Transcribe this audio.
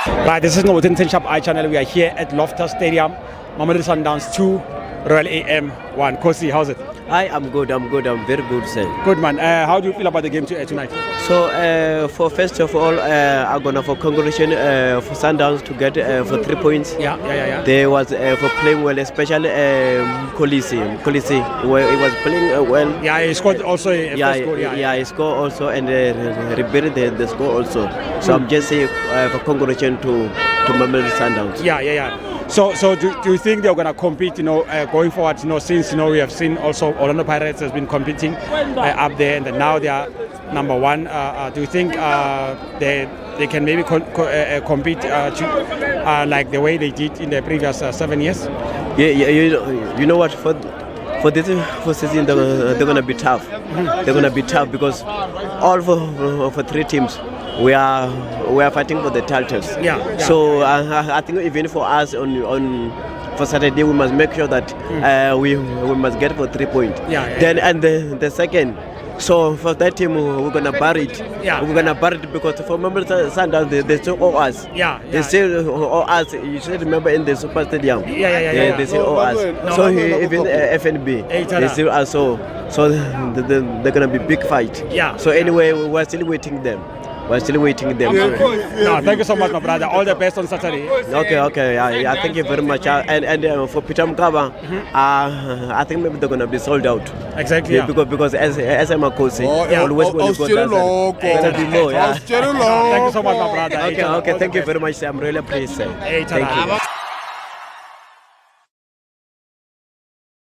Right, this is Northern Shop I channel. We are here at Loftus Stadium. Mamelodi Sundowns 2, Royal AM 1. Kosi, how's it? I'm good. I'm very good, sir. Good, man. How do you feel about the game tonight? So, for first of all, I'm gonna for congratulation for Sundowns to get for 3 points. Yeah. They was for playing well, especially Kolisi. He was playing well. Yeah, he scored also a first goal. He scored also and rebuilt the score also. So I'm just saying for congratulation to Mamelodi Sundowns. Yeah. So do you think they're going to compete, going forward, since, we have seen also Orlando Pirates has been competing up there, and then now they are number one. Do you think they can maybe compete like the way they did in the previous 7 years? Yeah, you know what, for this season they're gonna be tough. They're gonna be tough because all for 3 teams we are fighting for the titles. Yeah. So I think even for us on for Saturday we must make sure that we must get for 3 points. Then and the second. So for that team, we're gonna bury it. We're gonna bury it because for Mamelodi Sundowns, they still owe us. They still owe us. You should remember in the Super Stadium. They still owe us. So even FNB, they still are so they're gonna be big fight. So anyway, we're still waiting them. No, thank you so much, my brother. All the best on Saturday. Okay. Yeah, thank you very much. And for Peter Mkaba, I think maybe they're gonna be sold out. Exactly. Yeah. Because as I'm a coach, always when you go down, gonna be more. Thank you so much, my brother. Okay. Thank you very much. I'm really pleased. Thank you.